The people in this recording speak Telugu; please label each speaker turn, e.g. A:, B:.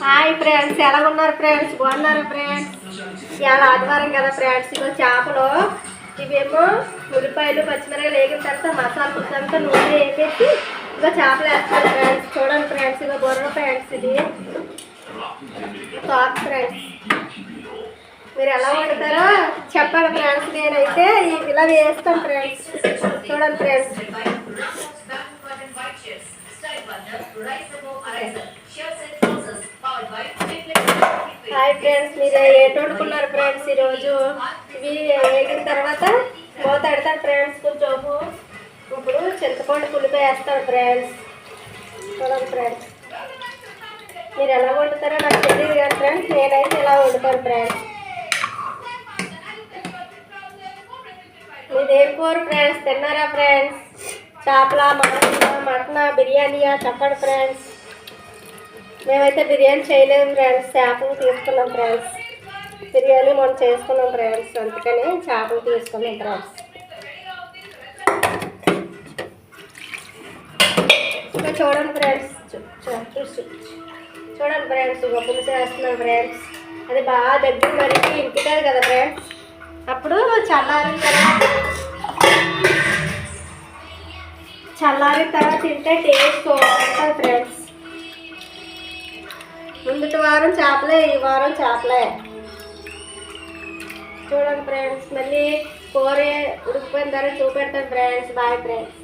A: హాయ్ ఫ్రెండ్స్, ఎలా ఉన్నారు ఫ్రెండ్స్? బాగున్నారు ఫ్రెండ్స్? ఇవాళ ఆదివారం కదా ఫ్రెండ్స్. ఇగో చేపలు ఇవేమో ఉల్లిపాయలు పచ్చిమిరపకాయలు వేగిన తర్వాత మసాలా పులుసంతా నూనె వేసేసి ఇగో చేపలు వేస్తారు ఫ్రెండ్స్. చూడండి ఫ్రెండ్స్, ఇగో బొర్ర ఫ్రెండ్స్, ఇది టాప్ ఫ్రెండ్స్. మీరు ఎలా వండుతారో చెప్పండి ఫ్రెండ్స్. నేనైతే ఇలా వేస్తాను ఫ్రెండ్స్. చూడండి ఫ్రెండ్స్. హాయ్ ఫ్రెండ్స్, మీరు ఏంటి వండుకున్నారు ఫ్రెండ్స్ ఈరోజు? ఇవి వేగిన తర్వాత మూత పెడతాడు ఫ్రెండ్స్. కొంచెం ఇప్పుడు చింతపండు పులిపాయ వేస్తాడు ఫ్రెండ్స్. చూడండి ఫ్రెండ్స్, మీరు ఎలా వండుతారో నాకు తెలియదు కదా ఫ్రెండ్స్. నేనైతే ఇలా వండుతాను ఫ్రెండ్స్. మీదేం కూర ఫ్రెండ్స్? తిన్నారా ఫ్రెండ్స్? చేపల, మటన్, బిర్యానీయా? చెప్పండి ఫ్రెండ్స్. మేమైతే బిర్యానీ చేయలేము ఫ్రెండ్స్, చేపలు తీసుకున్నాం ఫ్రెండ్స్. బిర్యానీ మనం చేసుకున్నాం ఫ్రెండ్స్, అందుకని చేపలు తీసుకున్నాం ఫ్రెండ్స్. చూడండి ఫ్రెండ్స్, చూడండి ఫ్రెండ్స్, పులుసు వేస్తున్నాం ఫ్రెండ్స్. అది బాగా దగ్గర మరిగి ఇంటికాదు కదా ఫ్రెండ్స్. అప్పుడు చల్లారిన తర్వాత తింటే టేస్ట్ ఉంటుంది ఫ్రెండ్స్. ముందుటి వారం చేపలే, ఈ వారం చేపలే. చూడండి ఫ్రెండ్స్, మళ్ళీ కూర ఉడికిపోయిన తర్వాత చూపెడతాను ఫ్రెండ్స్. Bye friends.